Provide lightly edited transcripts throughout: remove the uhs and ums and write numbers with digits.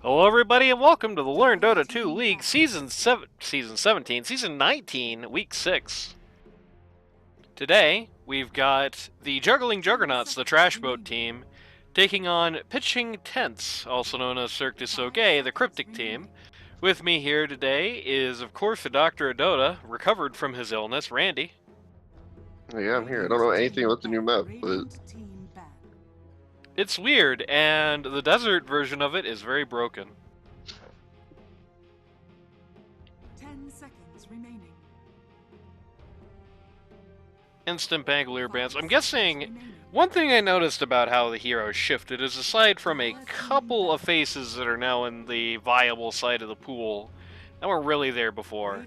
Hello, everybody, and welcome to the Learn Dota 2 League Season 17, Season 19, Week 6. Today, we've got the Juggling Juggernauts, the Trashboat team, taking on Pitching Tents, also known as Cirque de SoGay, the Cryptic team. With me here today is, of course, the Doctor of Dota, recovered from his illness, Randy. Yeah, I'm here. I don't know anything about the new map, but It's weird, and the desert version of it is very broken. 10 seconds remaining. Instant Bangalore bans. I'm guessing one thing I noticed about how the heroes shifted is aside from a couple of faces that are now in the viable side of the pool that weren't really there before,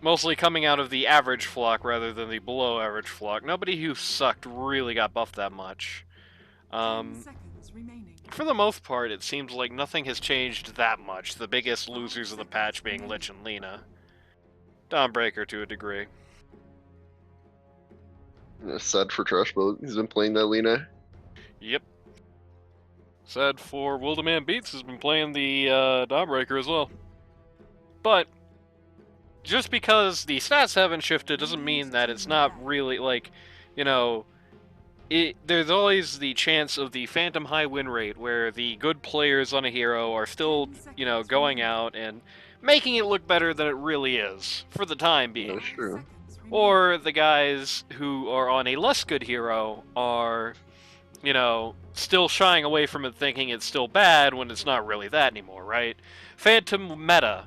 mostly coming out of the average flock rather than the below average flock. Nobody who sucked really got buffed that much. For the most part, it seems like nothing has changed that much, the biggest losers of the patch being Lich and Lina. Dawnbreaker to a degree. sad for Trashboat. He's been playing that Lina. Yep. Sad for Wildeman Beats has been playing the Dawnbreaker as well. But just because the stats haven't shifted doesn't mean that it's not really, like, you know, there's always the chance of the phantom high win rate where the good players on a hero are still, going out and making it look better than it really is, for the time being. That's true. Or the guys who are on a less good hero are, still shying away from it thinking it's still bad when it's not really that anymore, right? Phantom meta,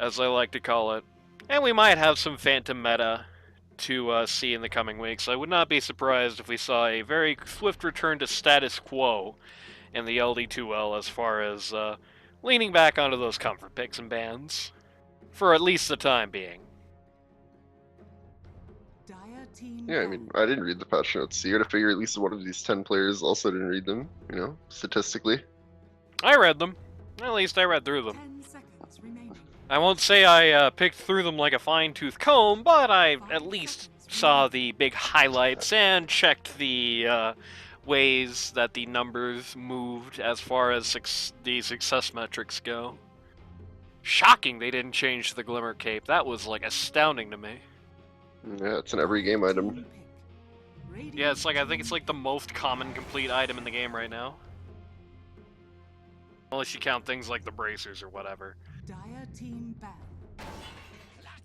as I like to call it. And we might have some phantom meta to see in the coming weeks. I would not be surprised if we saw a very swift return to status quo in the LD2L as far as leaning back onto those comfort picks and bans. For at least the time being. Yeah, I mean, I didn't read the patch notes, so you gotta figure at least one of these 10 players also didn't read them, statistically. I read them. At least I read through them. I won't say I picked through them like a fine-tooth comb, but I at least saw the big highlights and checked the ways that the numbers moved as far as the success metrics go. Shocking they didn't change the Glimmer Cape. That was, like, astounding to me. Yeah, it's an every game item. Yeah, it's like, I think it's like the most common complete item in the game right now. Unless you count things like the bracers or whatever.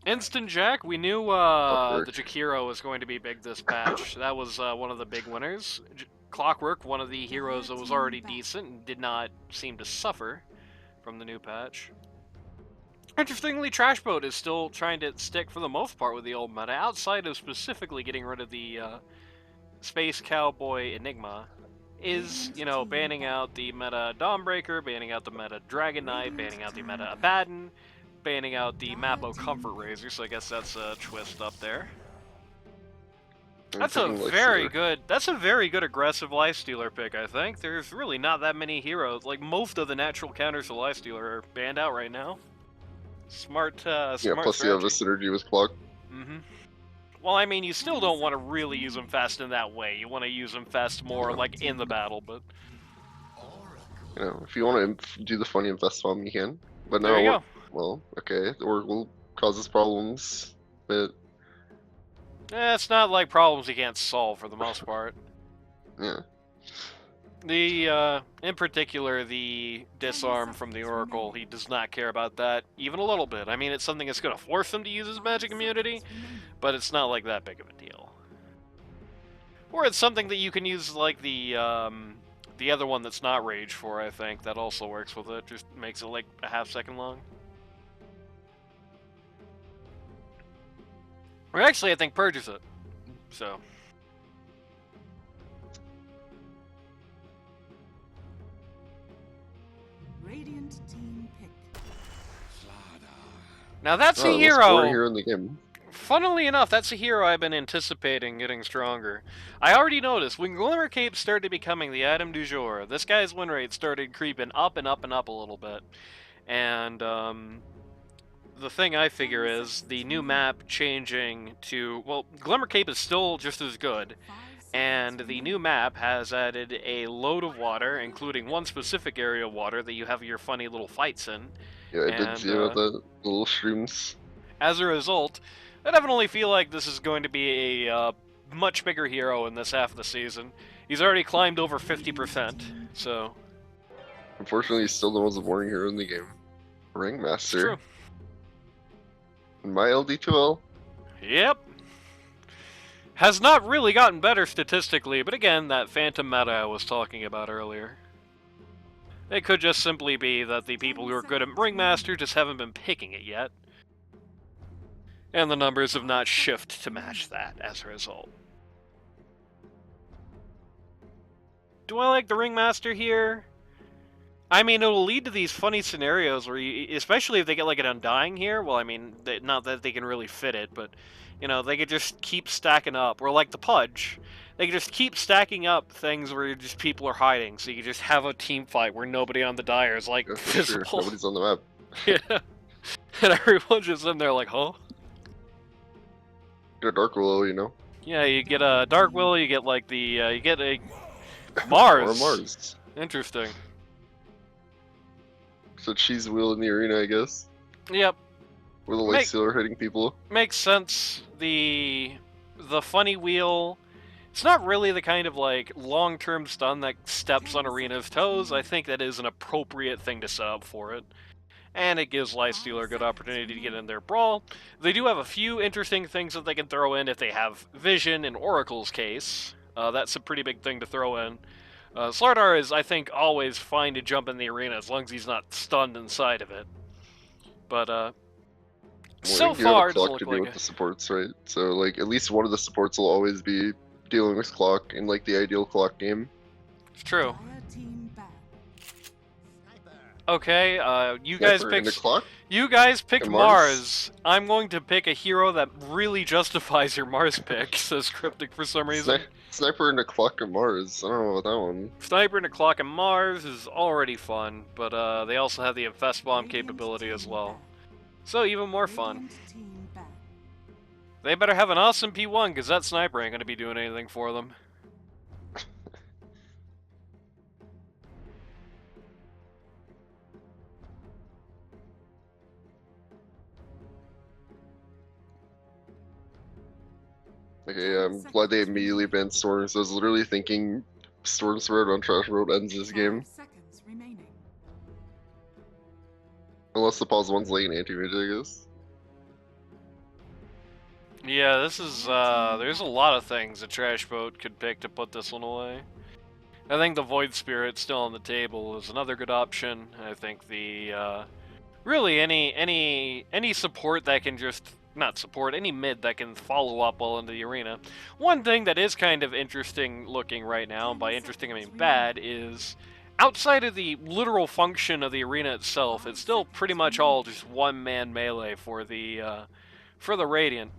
Instant Jack, we knew the Jakiro was going to be big this patch. That was one of the big winners. Clockwork, one of the heroes that was already decent and did not seem to suffer from the new patch. Interestingly, Trashboat is still trying to stick for the most part with the old meta, outside of specifically getting rid of the Space Cowboy Enigma. Is, banning out the meta Dawnbreaker, banning out the meta Dragon Knight, banning out the meta Abaddon, banning out the Mappo Comfort Razor, so I guess that's a twist up there. That's a very good aggressive Lifestealer pick, I think. There's really not that many heroes. Like, most of the natural counters to Lifestealer are banned out right now. Smart yeah, smart plus strategy. You have a synergy with Clock. Well, I mean, you still don't want to really use them fast in that way. You want to use them fast more, like, in the battle, but... If you want to do the funny invest bomb, you can. But no, there you go. Well, okay, or will cause us problems, but... It's not like problems you can't solve for the most part. Yeah. In particular, the disarm from the Oracle, he does not care about that even a little bit. I mean, it's something that's going to force him to use his magic immunity, but it's not like that big of a deal. Or it's something that you can use like the other one that's not rage for, I think, that also works with it, just makes it like a half-second long. Or actually, I think purges it, so... Now that's a hero. Hero in the game. Funnily enough, that's a hero I've been anticipating getting stronger. I already noticed when Glimmer Cape started becoming the item du jour, this guy's win rate started creeping up and up and up a little bit. And the thing I figure is the new map changing to, well, Glimmer Cape is still just as good, And the new map has added a load of water, including one specific area of water that you have your funny little fights in. Yeah, I did see about that. Little shrooms. As a result, I definitely feel like this is going to be a much bigger hero in this half of the season. He's already climbed over 50%, so... Unfortunately, he's still the most boring hero in the game. Ringmaster. True. My LD2L. Yep. Has not really gotten better statistically, but again, that phantom meta I was talking about earlier. It could just simply be that the people who are good at Ringmaster just haven't been picking it yet. And the numbers have not shifted to match that as a result. Do I like the Ringmaster here? I mean, it'll lead to these funny scenarios where you, especially if they get like an Undying here, well, I mean, not that they can really fit it, but, you know, they could just keep stacking up. Or like the Pudge, they could just keep stacking up things where just people are hiding, so you could just have a team fight where nobody on the Dire is, like, visible. Sure. Nobody's on the map. Yeah. And everyone's just in there like, huh? Get a Dark Willow, you know? Yeah, you get a Dark Willow, you get like the, you get a Mars. Or a Mars. Interesting. So cheese wheel in the arena, I guess. Yep. With a light stealer hitting people. Makes sense. The funny wheel, it's not really the kind of like long-term stun that steps on Arena's toes. I think that is an appropriate thing to set up for it. And it gives Lightstealer a good opportunity to get in their brawl. They do have a few interesting things that they can throw in if they have Vision in Oracle's case. That's a pretty big thing to throw in. Slardar is, I think, always fine to jump in the arena as long as he's not stunned inside of it. But, so far, it doesn't look like with the supports, right? So, like, at least one of the supports will always be dealing with clock in, like, the ideal clock game. It's true. Okay, you guys picked Mars. I'm going to pick a hero that really justifies your Mars pick, says Cryptic for some reason. Sniper and a clock and Mars. I don't know about that one. Sniper and a clock and Mars is already fun, but they also have the Infest Bomb capability as well. So even more fun. They better have an awesome P1, because that sniper ain't going to be doing anything for them. Okay, I'm glad they immediately banned Storms. I was literally thinking Storm Sword on Trashboat ends this game. Unless the pause one's late anti-mage, I guess. Yeah, this is, there's a lot of things that Trashboat could pick to put this one away. I think the Void Spirit still on the table is another good option. I think the, really any support that can just, not support, any mid that can follow up well into the arena. One thing that is kind of interesting looking right now, and by interesting I mean bad, is outside of the literal function of the arena itself, it's still pretty much all just one-man melee for the Radiant.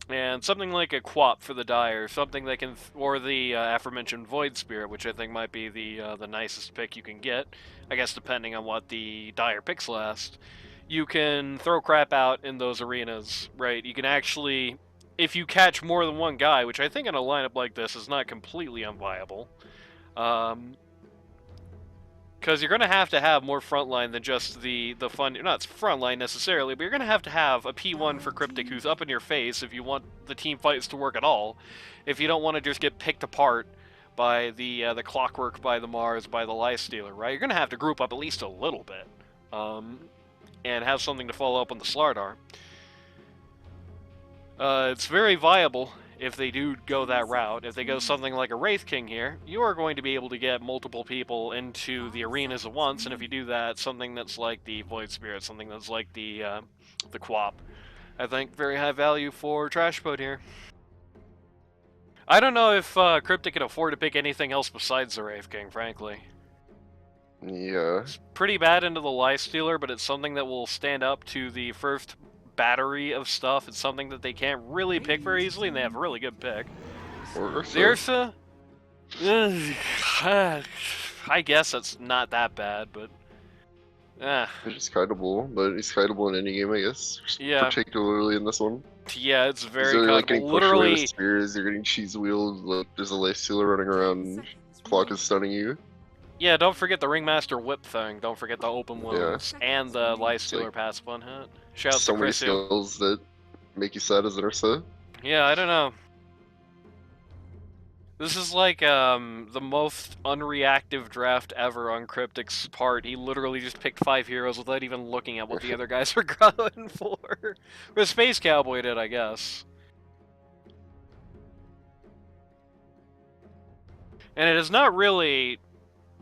And something like a Quap for the Dire, something that can, or the aforementioned Void Spirit, which I think might be the nicest pick you can get, I guess depending on what the Dire picks last. You can throw crap out in those arenas, right? You can actually, if you catch more than one guy, which I think in a lineup like this is not completely unviable, because you're going to have more frontline than just the fun, not frontline necessarily, but you're going to have a P1 for Cryptic who's up in your face if you want the team fights to work at all. If you don't want to just get picked apart by the Clockwork, by the Mars, by the Lifestealer, right? You're going to have to group up at least a little bit. And have something to follow up on the Slardar. It's very viable if they do go that route. If they go something like a Wraith King here, you are going to be able to get multiple people into the arenas at once, and if you do that, something that's like the Void Spirit, something that's like the Quap, I think very high value for Trashboat here. I don't know if Cryptic can afford to pick anything else besides the Wraith King, frankly. Yeah. It's pretty bad into the Lifestealer, but it's something that will stand up to the first battery of stuff. It's something that they can't really pick very easily, and they have a really good pick. Ursa? I guess that's not that bad, but He's just kiteable, but he's kiteable in any game, I guess. Yeah. Particularly in this one. Yeah, it's very You're like kiteable. getting pushed away with Literally, spears, you're getting cheese wheeled, like there's a life stealer running 10 around, seconds clock remaining. is stunning you. yeah, don't forget the Ringmaster whip thing. Don't forget the open wounds. And the Life It's Stealer like passive one hit. Shouts to so many Crypt1c. skills that make you sad as an Ursa. Yeah, I don't know. This is like the most unreactive draft ever on Cryptic's part. He literally just picked 5 heroes without even looking at what the other guys were going for. Or Space Cowboy did, I guess. And it has not really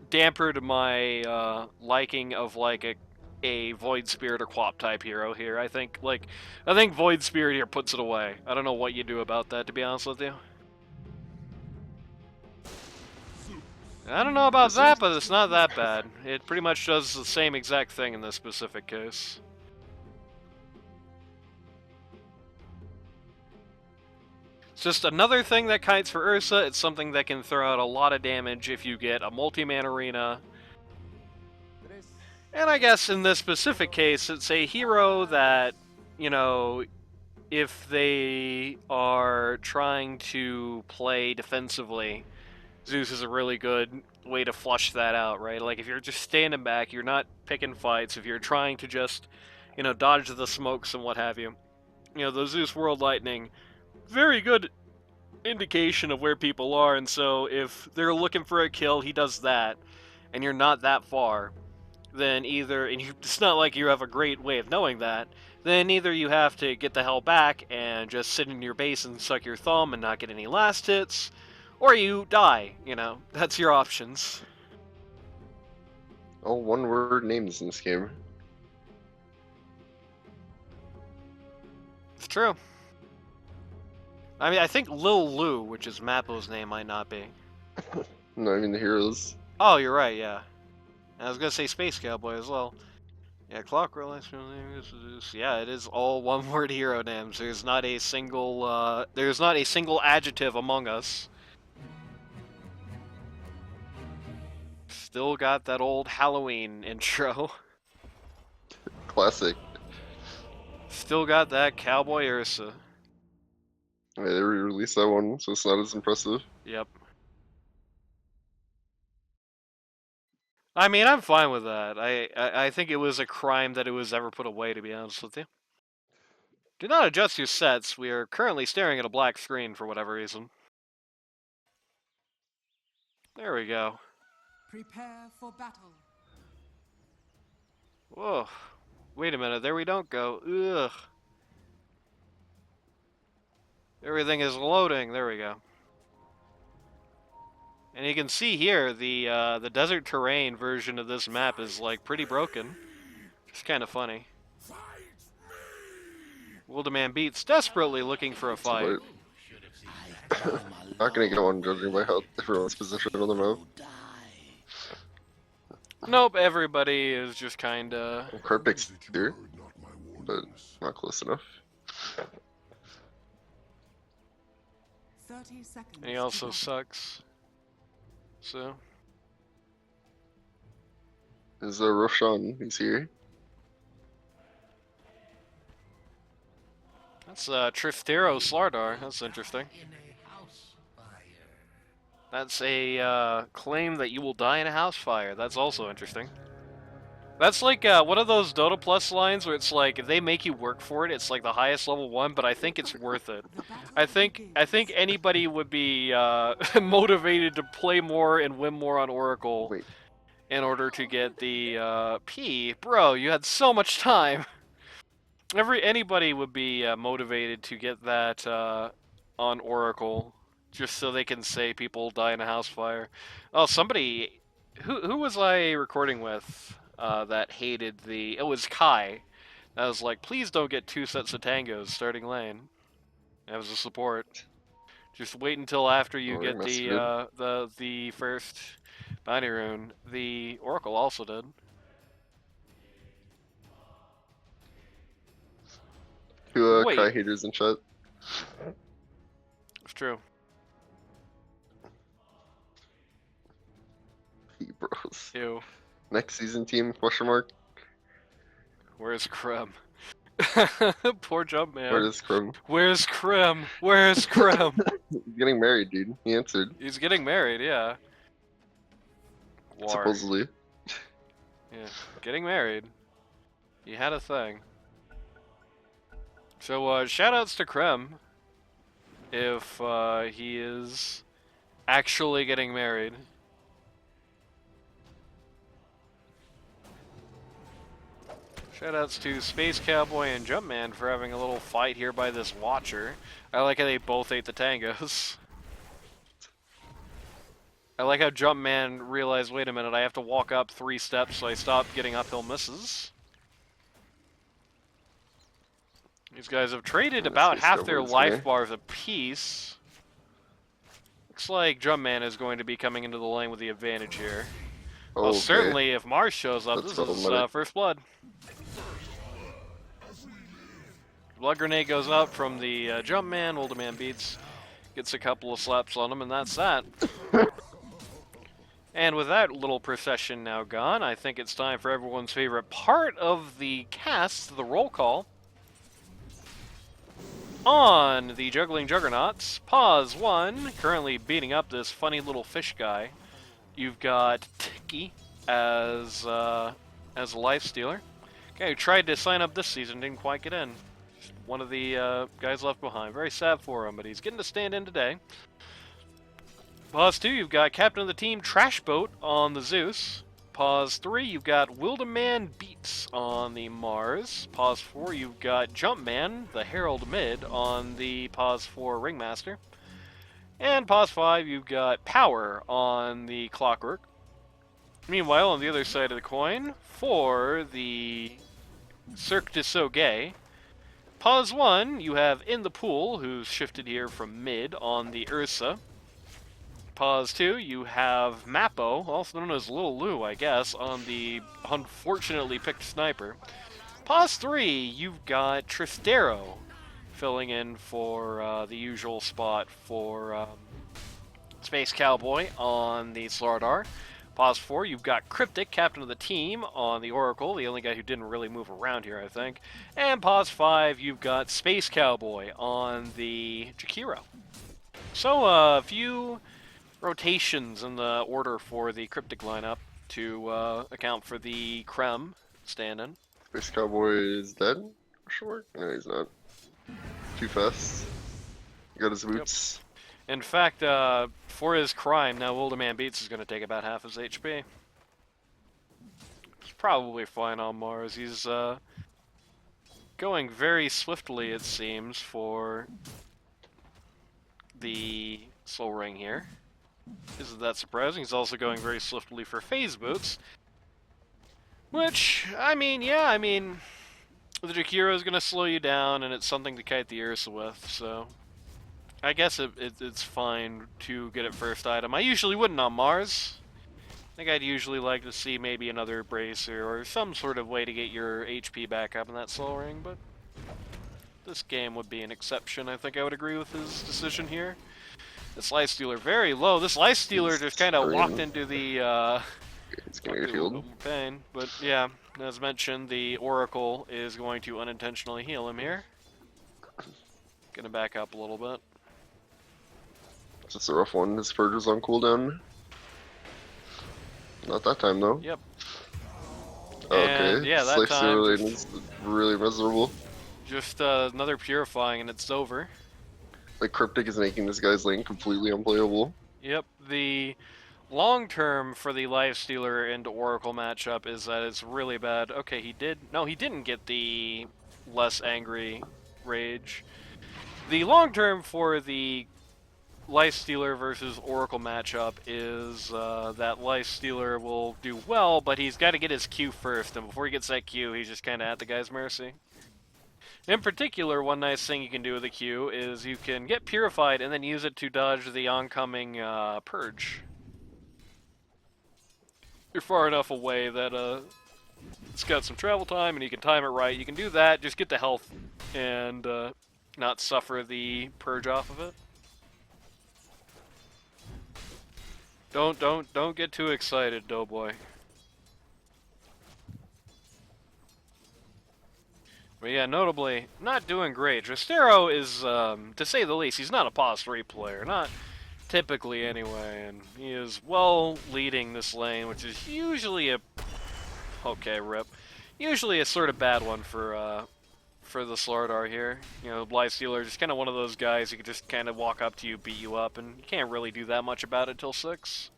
dampened my liking of like a Void Spirit or Quap type hero here. I think Void Spirit here puts it away. I don't know what you do about that, to be honest with you. I don't know about that, but it's not that bad. It pretty much does the same exact thing in this specific case. It's just another thing that kites for Ursa. It's something that can throw out a lot of damage if you get a multi-man arena. And I guess in this specific case, it's a hero that, you know, if they are trying to play defensively, Zeus is a really good way to flush that out, right? Like, if you're just standing back, you're not picking fights, if you're trying to just, you know, dodge the smokes and what have you, you know, the Zeus World Lightning, very good indication of where people are, and so if they're looking for a kill, he does that, and you're not that far, then either, and it's not like you have a great way of knowing that, then either you have to get the hell back and just sit in your base and suck your thumb and not get any last hits, or you die, you know, that's your options. All one-word names in this game. It's true. I mean, I think Lil Lu, which is Mappo's name, might not be. No, I mean the heroes. Oh, you're right, yeah. And I was gonna say Space Cowboy as well. Yeah, Clockwork, yeah, it is all one-word hero names. There's not a single adjective among us. Still got that old Halloween intro. Classic. Still got that Cowboy Ursa. Yeah, they re-released that one, so it's not as impressive. Yep. I mean, I'm fine with that. I think it was a crime that it was ever put away, to be honest with you. Do not adjust your sets. We are currently staring at a black screen for whatever reason. There we go. Prepare for battle. Whoa. Wait a minute, there we don't go. Ugh. Everything is loading. There we go. And you can see here, the desert terrain version of this map is, like, pretty broken. It's kind of funny. Wilderman Beats desperately looking for a fight. Not gonna get one judging by how everyone's positioned on the map. Nope, everybody is just kinda... Carpic's here, but not close enough. 30 seconds. And he also sucks. So... Is Roshan, he's here. That's Triftero Slardar. That's interesting. That's a claim that you will die in a house fire. That's also interesting. That's like one of those Dota Plus lines where it's like if they make you work for it, it's like the highest level one, but I think it's worth it. I think anybody would be motivated to play more and win more on Oracle in order to get the P. Bro, you had so much time. Anybody would be motivated to get that on Oracle, just so they can say people die in a house fire. Oh, somebody, who was I recording with that hated the? It was Kai. That was like, please don't get 2 sets of tangos starting lane. That was a support. Just wait until after you get the first bounty rune. The Oracle also did. Two Kai haters in chat. It's true. P bros. Ew. Next season team, question mark. Where's Krem? Poor Jumpman. Where is Chrome? Where's Krem? Where's Krem? He's getting married, dude. He answered. He's getting married, yeah. War. Supposedly. Yeah, getting married. He had a thing. So, shoutouts to Krem. If, he is actually getting married. Shoutouts to Space Cowboy and Jumpman for having a little fight here by this Watcher. I like how they both ate the tangos. I like how Jumpman realized, wait a minute, I have to walk up 3 steps so I stop getting uphill misses. These guys have traded about half their life bars apiece. Looks like Jumpman is going to be coming into the lane with the advantage here. Oh, Well, okay. certainly if Mars shows up, That's this is problematic. first blood. Blood grenade goes out from the Jumpman. Older man beats, gets a couple of slaps on him, and that's that. And with that little procession now gone, I think it's time for everyone's favorite part of the cast, the roll call. On the Juggling Juggernauts, Pause 1, currently beating up this funny little fish guy. You've got Tiki as a life stealer. Okay, who tried to sign up this season, didn't quite get in. Just one of the guys left behind. Very sad for him, but he's getting to stand in today. Pause 2, you've got captain of the team Trashboat on the Zeus. Pause 3, you've got Wildeman Beats on the Mars. Pause 4, you've got Jumpman, the Herald Mid, on the Pause 4 Ringmaster. And Pause 5, you've got Power on the Clockwork. Meanwhile, on the other side of the coin, for the Cirque de SoGay, Pause 1, you have In the Pool, who's shifted here from mid on the Ursa. Pause 2, you have Mappo, also known as Little Lou, I guess, on the unfortunately picked sniper. Pause 3, you've got Tristero filling in for the usual spot for Space Cowboy on the Slardar. Pause 4, you've got Cryptic, captain of the team, on the Oracle, the only guy who didn't really move around here, I think. And Pause 5, you've got Space Cowboy on the Jakiro. So, a few rotations in the order for the Cryptic lineup to account for the Krem stand-in. Space Cowboy is dead? Sure. No, he's not. Too fast. He got his boots. In fact, for his crime, now Wildeman Beats is going to take about half his HP. He's probably fine on Mars. He's going very swiftly, it seems, for the Soul Ring here. Isn't that surprising? He's also going very swiftly for Phase Boots. Which, I mean, yeah, the Jakiro is going to slow you down, and it's something to kite the Ursa with, so I guess it's fine to get it first item. I usually wouldn't on Mars. I think I'd usually like to see maybe another Bracer or some sort of way to get your HP back up in that Soul Ring, but this game would be an exception. I think I would agree with his decision here. This Life Stealer very low. This Life Stealer just kind of walked into the He's gonna get healed. pain, but yeah, as mentioned, the Oracle is going to unintentionally heal him here. Gonna back up a little bit. It's just a rough one. His purge was on cooldown. Not that time though. Yep. Okay. And, yeah, that Life Stealer time is really miserable. just another purifying and it's over. Like Cryptic is making this guy's lane completely unplayable. Yep, the long term for the Life Stealer and Oracle matchup is that it's really bad. Okay, he didn't get the less angry rage. The long term for the Life Stealer versus Oracle matchup is that Life Stealer will do well, but he's got to get his Q first, and before he gets that Q, he's just kind of at the guy's mercy. In particular, one nice thing you can do with the Q is you can get purified and then use it to dodge the oncoming purge. You're far enough away that it's got some travel time and you can time it right. You can do that, just get the health and not suffer the purge off of it. Don't get too excited, Doughboy. But yeah, notably, not doing great. Trastero is, to say the least, he's not a pos 3 player, not typically anyway, and he is well leading this lane, which is usually a... Okay, rip. Usually a sort of bad one for the Slardar here. You know, Blightstealer is just kind of one of those guys who can just kind of walk up to you, beat you up, and you can't really do that much about it till 6.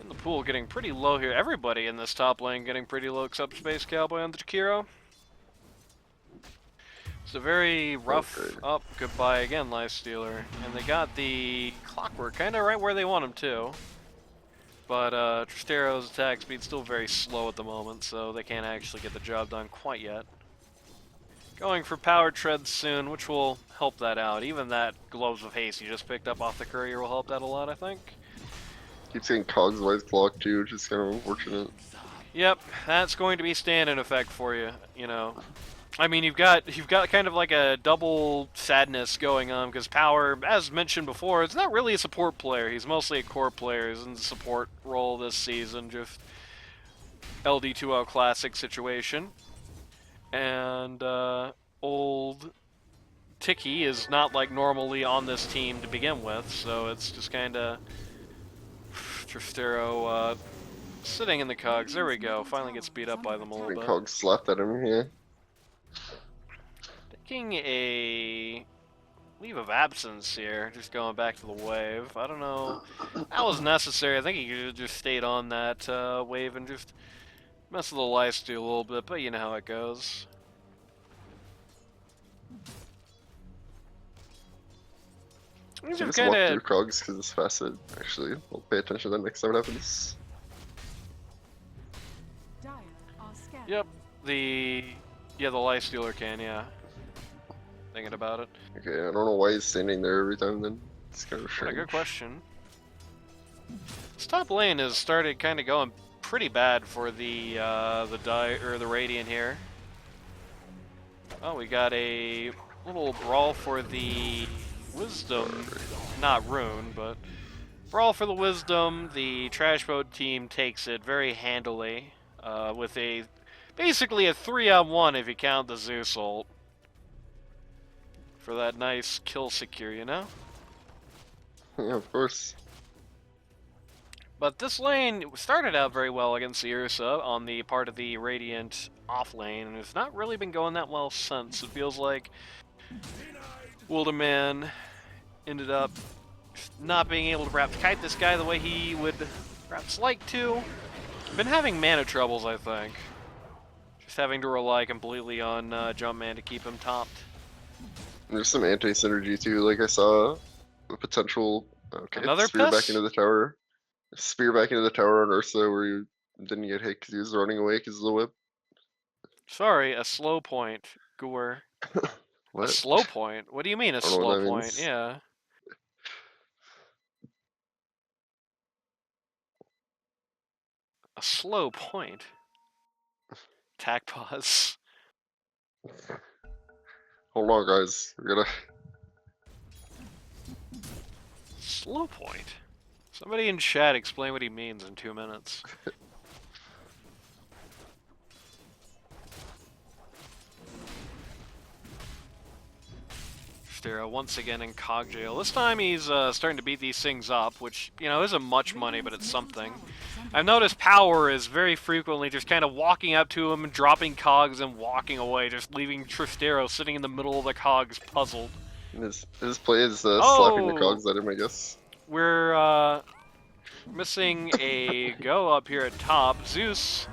In the pool getting pretty low here. Everybody in this top lane getting pretty low except Space Cowboy on the Jakiro. It's a very rough up. Goodbye again, Lifestealer. And they got the Clockwork kind of right where they want him to. But Trastero's attack speed's still very slow at the moment, so they can't actually get the job done quite yet. Going for Power Treads soon, which will help that out. Even that Gloves of Haste you just picked up off the courier will help that a lot, I think. Keep saying Cogs Wise Clock too, which is kind of unfortunate. Yep, that's going to be stand-in effect for you, you know. I mean, you've got kind of like a double sadness going on because Power, as mentioned before, is not really a support player. He's mostly a core player. He's in the support role this season, just LD2L classic situation. And old Tiki is not like normally on this team to begin with, so it's just kind of Trastero sitting in the cogs. There we go. Finally gets beat up by them a little bit. Cogs slapped at him here. Taking a leave of absence here, just going back to the wave. I don't know. That was necessary. I think he could have just stayed on that wave and just mess with the lifesteal a little bit, but you know how it goes. Just walk through Cogs because it's facet, actually. I'll pay attention to that next time it happens. Yep, the lifestealer can, yeah. Thinking about it. Okay, I don't know why he's standing there every time then. It's kind of strange. Good question. This top lane has started kind of going pretty bad for the Radiant here. Oh, we got a little brawl for the Wisdom, not Rune, but brawl for the Wisdom. The Trashboat team takes it very handily with basically a 3-on-1 if you count the Zeus ult. For that nice kill secure, you know? Yeah, of course. But this lane started out very well against the Ursa on the part of the Radiant off lane, and it's not really been going that well since. It feels like Wilderman ended up not being able to perhaps kite this guy the way he would perhaps like to. Been having mana troubles, I think. Just having to rely completely on Jumpman to keep him topped. There's some anti-synergy too, like I saw a potential Another spear piss? back into the tower. Spear back into the tower on Ursa where you didn't get hit because he was running away because of the whip. Sorry, a slow point, Goor. What? A slow point? What do you mean a I don't know what slow that point? means. Yeah. A slow point? Attack pause. Hold on guys, we gotta... Slow point? Somebody in chat explain what he means in 2 minutes. Stero once again in cog jail. This time he's starting to beat these things up, which, you know, isn't much money, but it's something. I've noticed Power is very frequently just kind of walking up to him and dropping cogs and walking away, just leaving Trastero sitting in the middle of the cogs puzzled. His play is slapping the cogs at him, I guess. We're missing a go up here at top. Zeus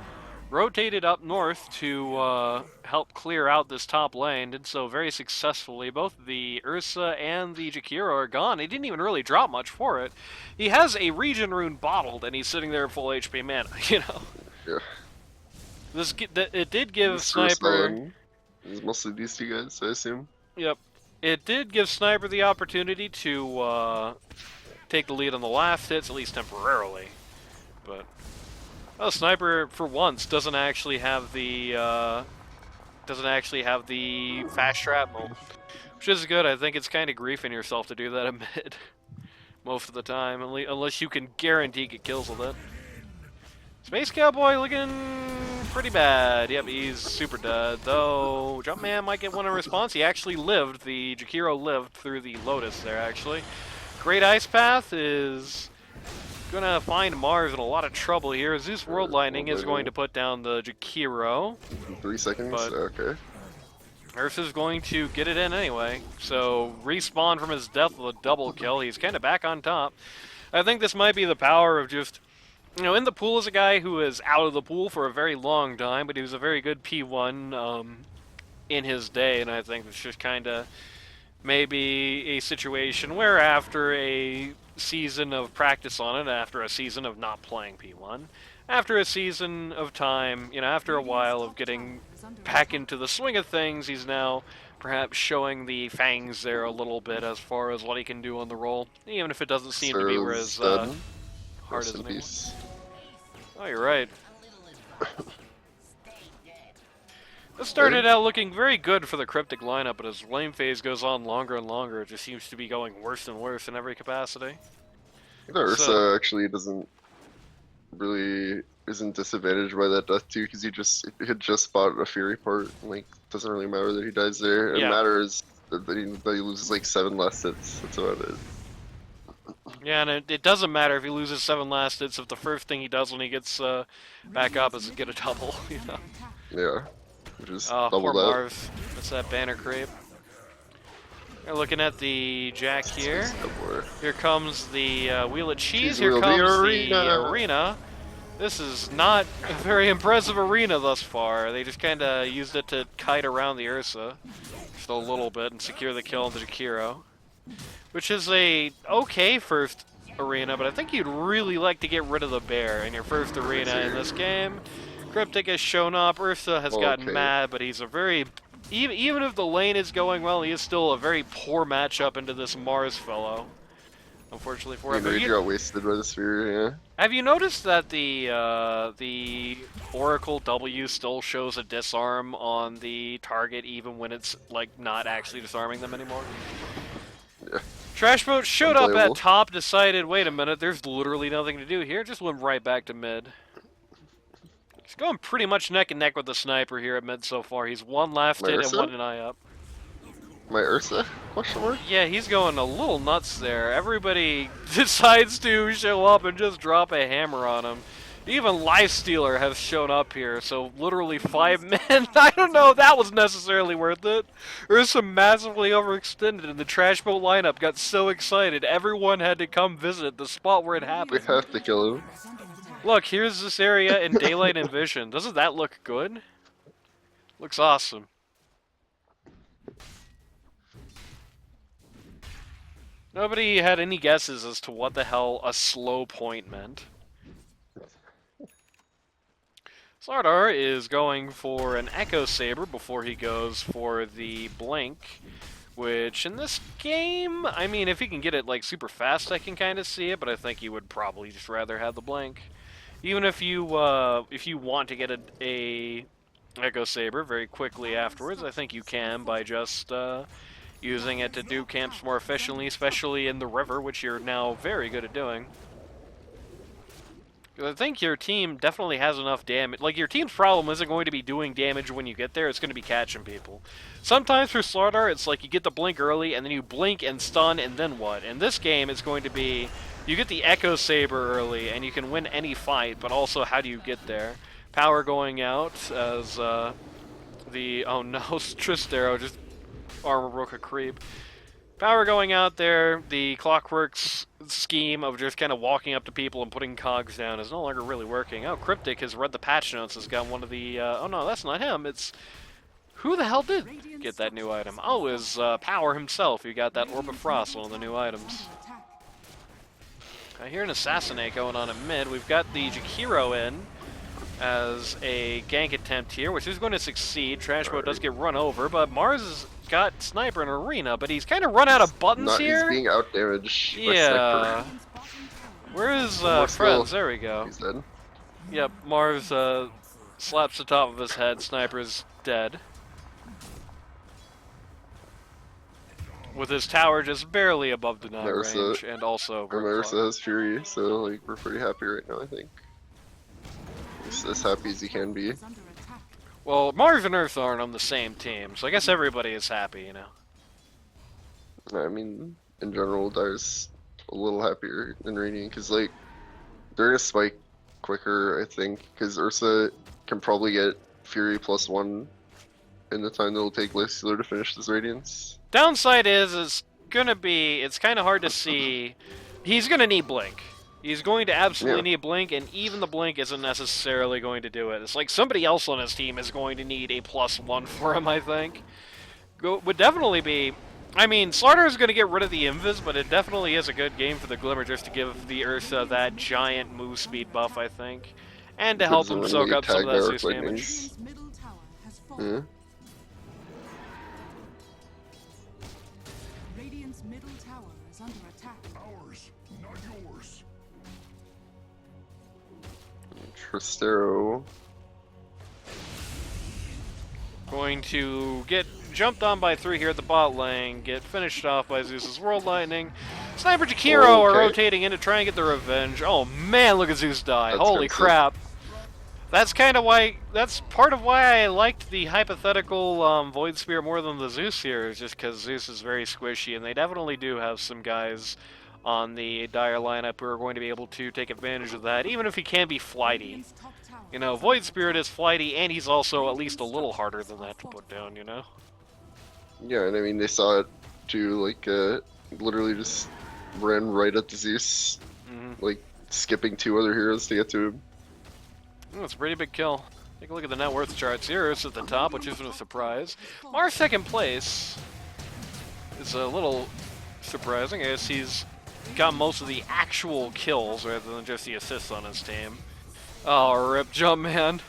rotated up north to help clear out this top lane, did so very successfully. Both the Ursa and the Jakiro are gone. He didn't even really drop much for it. He has a regen rune bottled, and he's sitting there full HP mana, you know? Yeah. It did give Sniper... It's mostly these two guys, I assume. Yep. It did give Sniper the opportunity to take the lead on the last hits, at least temporarily. But... well, Sniper, for once, doesn't actually have the fast trap mode, which is good. I think it's kind of griefing yourself to do that in mid most of the time, unless you can guarantee get kills with it. Space Cowboy looking pretty bad. Yep, he's super dead. Though Jumpman might get one in response. He actually lived. The Jakiro lived through the Lotus there, actually. Great Ice Path is gonna find Mars in a lot of trouble here. Zeus World Lightning is going to put down the Jakiro. 3 seconds? But Okay. Ursa's going to get it in anyway. So, respawn from his death with a double kill. He's kind of back on top. I think this might be the power of just... You know, in the pool is a guy who is out of the pool for a very long time, but he was a very good P1 in his day, and I think it's just kind of maybe a situation where after a season of practice on it, after a season of not playing P1, after a season of time, you know, after a while of getting back into the swing of things, he's now perhaps showing the fangs there a little bit as far as what he can do on the roll, even if it doesn't seem to be where his heart is anymore. Oh, you're right. This started out looking very good for the Cryptic lineup, but as lane phase goes on longer and longer, it just seems to be going worse and worse in every capacity. Ursa actually isn't disadvantaged by that death too, because he had just bought a Fury part. Like, doesn't really matter that he dies there. It matters that he loses like 7 last hits. That's about it. Yeah, and it doesn't matter if he loses 7 last hits if the first thing he does when he gets back up is get a double. You know? Yeah, which is double poor that. Marv. That's that banner creep. We're looking at the Jack here. Here comes the Wheel of Cheese. Here comes the arena. This is not a very impressive arena thus far. They just kind of used it to kite around the Ursa just a little bit and secure the kill on the Jakiro, which is a okay first arena, but I think you'd really like to get rid of the bear in your first arena in this game. Cryptic has shown up. Ursa has gotten mad, but he's a very... Even if the lane is going well, he is still a very poor matchup into this Mars fellow. Unfortunately for him. You got wasted by the sphere, yeah. Have you noticed that the Oracle W still shows a disarm on the target even when it's like not actually disarming them anymore? Yeah. Trashboat showed up at top, decided, wait a minute, there's literally nothing to do here, just went right back to mid. He's going pretty much neck and neck with the sniper here at mid so far. He's 1 last hit and 1 eye up. My Ursa? Question mark? Yeah, he's going a little nuts there. Everybody decides to show up and just drop a hammer on him. Even Lifestealer has shown up here, so literally 5 men. I don't know if that was necessarily worth it. Ursa massively overextended, and the Trashboat lineup got so excited, everyone had to come visit the spot where it happened. We have to kill him. Look, here's this area in daylight and vision. Doesn't that look good? Looks awesome. Nobody had any guesses as to what the hell a slow point meant. Slardar is going for an Echo Saber before he goes for the Blink, which in this game, I mean, if he can get it like super fast, I can kind of see it, but I think he would probably just rather have the Blink. Even if you want to get a Echo Saber very quickly afterwards, I think you can by just using it to do camps more efficiently, especially in the river, which you're now very good at doing. I think your team definitely has enough damage. Like, your team's problem isn't going to be doing damage when you get there, it's going to be catching people. Sometimes for Slardar, it's like you get the blink early, and then you blink and stun, and then what? In this game, it's going to be, you get the Echo Saber early, and you can win any fight, but also how do you get there? Power going out as oh no, Tristero just armor broke a creep. Power going out there, the Clockwork's scheme of just kind of walking up to people and putting cogs down is no longer really working. Oh, Cryptic has read the patch notes, has got one of the, oh no, that's not him, it's... Who the hell did get that new item? Oh, it was Power himself, who got that Orb of Frost, one of the new items. I hear an Assassinate going on at mid. We've got the Jakiro in as a gank attempt here, which is going to succeed. Trashboat does get run over, but Mars has got Sniper in Arena, but he's kind of run out of buttons here. He's being out-damaged by yeah. Sniper. Where is Friends? There we go. He's dead. Yep, Mars slaps the top of his head. Sniper's dead. With his tower just barely above the 9 range, and also... Ursa has Fury, so like we're pretty happy right now, I think. He's as happy as he can be. is under attack. Well, Marv and Earth aren't on the same team, so I guess everybody is happy, you know. I mean, in general, Dire's a little happier than Radiant because, like, they're gonna spike quicker, I think, because Ursa can probably get Fury +1 in the time that it'll take Lifestealer to finish this Radiance. Downside is it's kind of hard to see. He's gonna need Blink. He's going to absolutely need Blink, and even the Blink isn't necessarily going to do it. It's like somebody else on his team is going to need a +1 for him, I think. Would definitely be... I mean, Slaughter is going to get rid of the Invis, but it definitely is a good game for the Glimmer just to give the Ursa that giant move speed buff, I think. And to help him soak up some of that Zeus damage. Radiant's middle tower has fallen. Yeah. Radiant's middle tower is under attack. Ours, not yours. Trastero. Going to get jumped on by 3 here at the bot lane, get finished off by Zeus's World Lightning. Sniper Jakiro are rotating in to try and get the revenge. Oh man, look at Zeus die. That's Holy crap. That's kind of why, that's part of why I liked the hypothetical Void Spirit more than the Zeus here, is just because Zeus is very squishy, and they definitely do have some guys on the Dire lineup who are going to be able to take advantage of that, even if he can be flighty. Radiant's top tower. You know, Void Spirit is flighty, and he's also at least a little harder than that to put down, you know? Yeah, and I mean, they saw it too, like, literally just ran right at the Zeus, like, skipping 2 other heroes to get to him. Oh, it's a pretty big kill. Take a look at the net worth charts here. It's at the top, which isn't a surprise. Mar's second place is a little surprising. I guess he's got most of the actual kills rather than just the assists on his team. Oh, rip jump, man.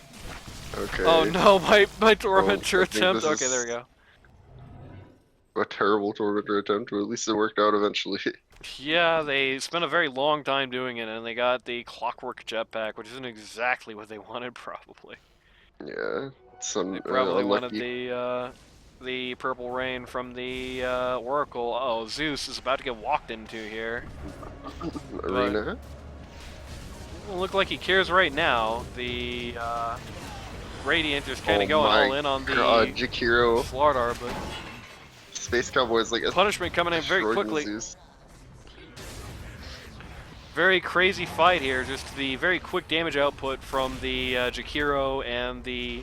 Okay. Oh no, my Tormentor I think attempt. this Okay, there we go. A terrible Tormentor attempt, but at least it worked out eventually. Yeah, they spent a very long time doing it, and they got the Clockwork Jetpack, which isn't exactly what they wanted, probably. Yeah, some They probably wanted unlucky. the Purple Rain from the Oracle. Oh, Zeus is about to get walked into here. Arena. Doesn't look like he cares right now. The Radiant is kind of going all in on the Jakiro. Slardar, but Space Cowboys like punishment coming in very destroyed quickly. Zeus. Very crazy fight here. Just the very quick damage output from the Jakiro and the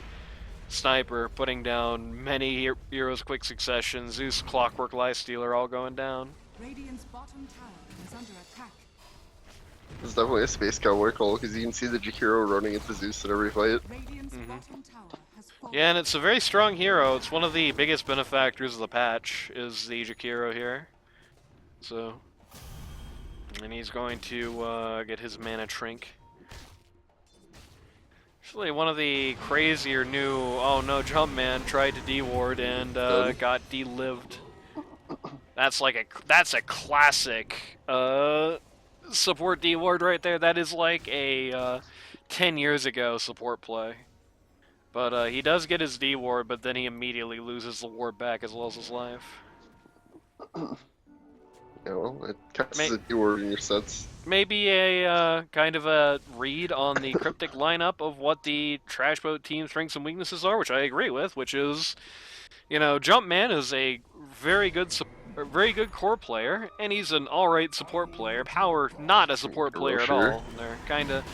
Sniper, putting down many heroes quick succession. Zeus, Clockwork, Lifestealer all going down. Radiant's bottom tower is under attack. It's definitely a Space Cowboy call because you can see the Jakiro running into Zeus in every fight. Radiant's bottom tower has fallen. Yeah, and it's a very strong hero. It's one of the biggest benefactors of the patch, is the Jakiro here. So, and he's going to get his mana shrink. Actually, one of the crazier new, oh no, Jumpman tried to D-ward and got D-lived. That's a classic support D-ward right there. That is like a 10 years ago support play. But he does get his D-ward, but then he immediately loses the ward back as well as his life. Yeah, well, it counts as a D-word in your sets. Maybe a kind of a read on the cryptic lineup of what the Trashboat team's strengths and weaknesses are, which I agree with, which is, you know, Jumpman is a very good core player, and he's an alright support player. Power, not a support player at all. And they're kind of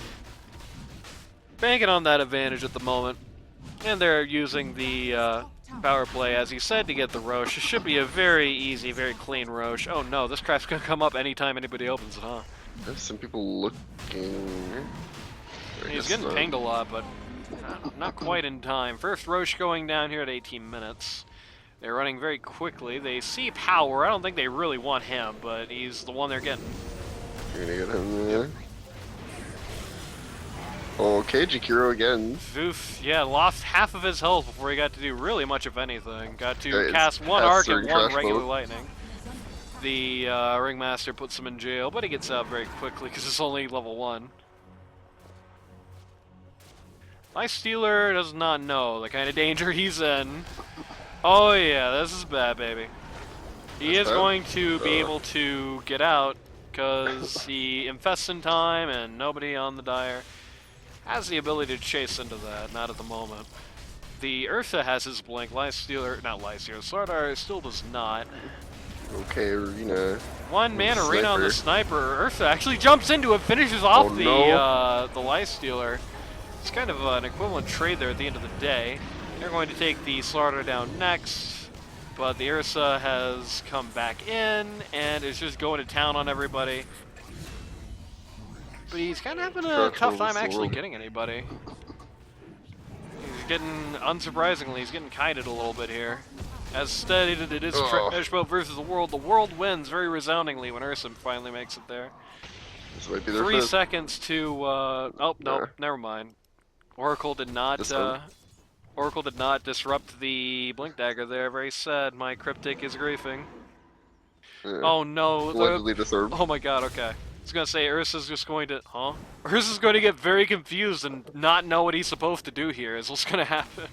banking on that advantage at the moment. And they're using the power play, as he said, to get the Roche. It should be a very easy, very clean Roche. Oh no, this crap's gonna come up anytime anybody opens it, huh? There's some people looking. He's getting pinged a lot, but not quite in time. First Roche going down here at 18 minutes. They're running very quickly. They see power. I don't think they really want him, but he's the one they're getting. You're gonna get him there. Okay, Jakiro again. Zeus, yeah, lost half of his health before he got to do really much of anything. Got to Yeah, cast one cast arc Cirque and one Trashboat. regular lightning. The Ringmaster puts him in jail, but he gets out very quickly because it's only level 1. Lifestealer does not know the kind of danger he's in. Oh yeah, this is bad, baby. He is going to be able to get out because he infests in time and nobody on the Dire has the ability to chase into that, not at the moment. The Ursa has his blink, Slardar still does not. Okay, Arena. One man Sniper. arena on the sniper. Ursa actually jumps into it, finishes off Oh, the no. the Lifestealer. It's kind of an equivalent trade there at the end of the day. They're going to take the Slardar down next, but the Ursa has come back in and is just going to town on everybody. But he's kind of having a tough time actually getting anybody. He's getting, unsurprisingly, he's getting kited a little bit here. As stated, it is Trashboat versus the world. The world wins very resoundingly when Ursa finally makes it there. This might be their 3 fifth. seconds to, oh, no, Yeah. never mind. Oracle did not, Oracle did not disrupt the Blink Dagger there. Very sad. My Cryptic is griefing. Yeah. Oh no. Allegedly disarmed. Oh my god, okay. I was gonna say, Ursa's just going to, Ursa's going to get very confused and not know what he's supposed to do here, is what's gonna happen.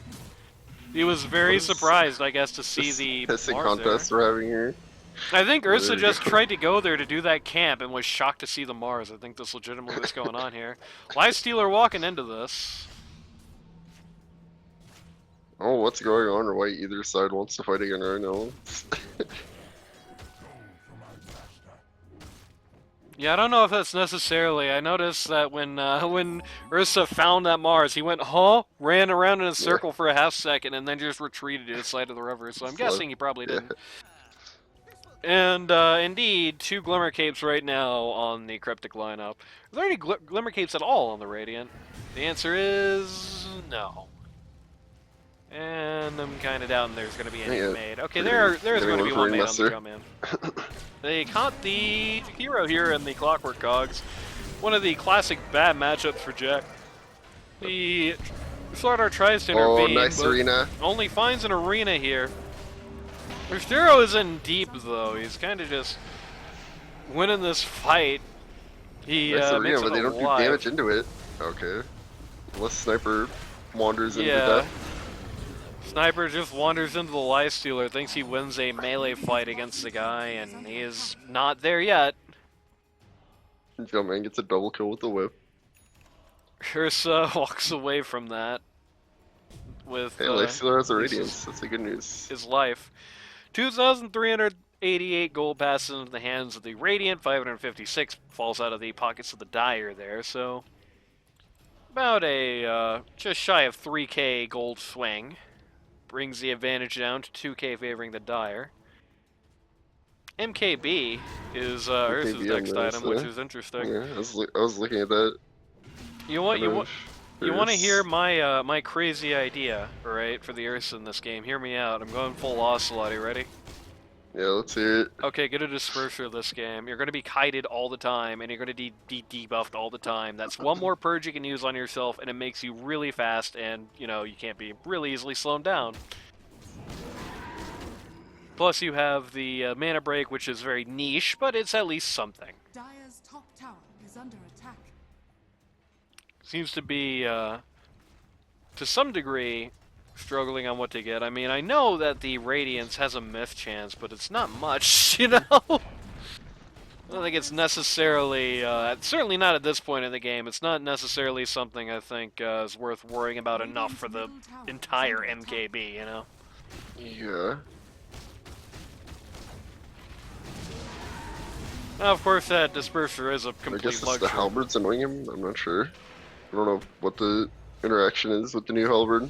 He was very surprised, I guess, to see the pissing Mars contest there. we're having here. I think Ursa There you just go. tried to go there to do that camp and was shocked to see the Mars. I think that's legitimately what's going on here. Lifestealer walking into this. Oh, what's going on or why either side wants to fight again right now? Yeah, I don't know if that's necessarily. I noticed that when Ursa found that Mars, he went, ran around in a circle for a half second, and then just retreated to the side of the river. So I'm guessing he probably didn't. And indeed, 2 Glimmer Capes right now on the Cryptic lineup. Are there any Glimmer Capes at all on the Radiant? The answer is no. And I'm kind of doubting there's going to be any made. Okay, there's going to be one made on the Jumpman. They caught the hero here in the Clockwork Cogs. One of the classic bad matchups for Jack. The Slardar tries to intervene, nice but arena. only finds an arena here. Rustero is in deep, though. He's kind of just winning this fight. He Nice arena, makes but it they don't do alive. damage into it. Okay. Unless Sniper wanders into Yeah. death. Sniper just wanders into the Lifestealer, thinks he wins a melee fight against the guy, and he is not there yet. Jumpman gets a double kill with the whip. Ursa walks away from that with Hey, Lifestealer has a his- Radiance. That's a good news. his life. 2,388 gold passes into the hands of the Radiant, 556 falls out of the pockets of the Dire there, so about a just shy of 3k gold swing. Brings the advantage down to 2k favoring the Dire. MKB is Ursa's MKB next on this, item, which is interesting. Yeah, I was looking at that. You want to Ursa. hear my my crazy idea, right, for the Ursa in this game? Hear me out. I'm going full Ocelot. You ready? Yeah, let's hear it. Okay, get a disperser this game. You're going to be kited all the time, and you're going to be debuffed all the time. That's one more purge you can use on yourself, and it makes you really fast, and, you know, you can't be really easily slowed down. Plus, you have the mana break, which is very niche, but it's at least something. Dire's top tower is under attack. Seems to be, to some degree, struggling on what to get. I mean, I know that the Radiance has a myth chance, but it's not much, you know? I don't think it's necessarily, certainly not at this point in the game, it's not necessarily something I think is worth worrying about enough for the entire MKB, you know? Yeah. Now, of course, that Disperser is a I complete guess it's luxury. the halberds annoying him. I'm not sure. I don't know what the interaction is with the new halberd.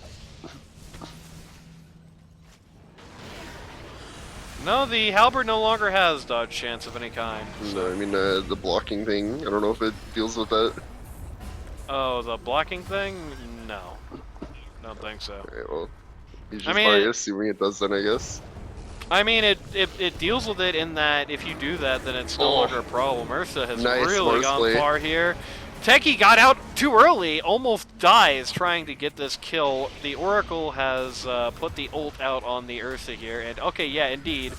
No, the Halberd no longer has dodge chance of any kind. No, I mean the blocking thing. I don't know if it deals with that. Oh, the blocking thing? No. Don't think so. Okay, well, he's I just mean, probably assuming it does then, I guess. I mean, it deals with it in that if you do that, then it's no longer a problem. Ursa has Nice really Mars gone play. far here. Techie got out too early, almost dies trying to get this kill. The Oracle has put the ult out on the Ursa here, and okay, yeah, indeed.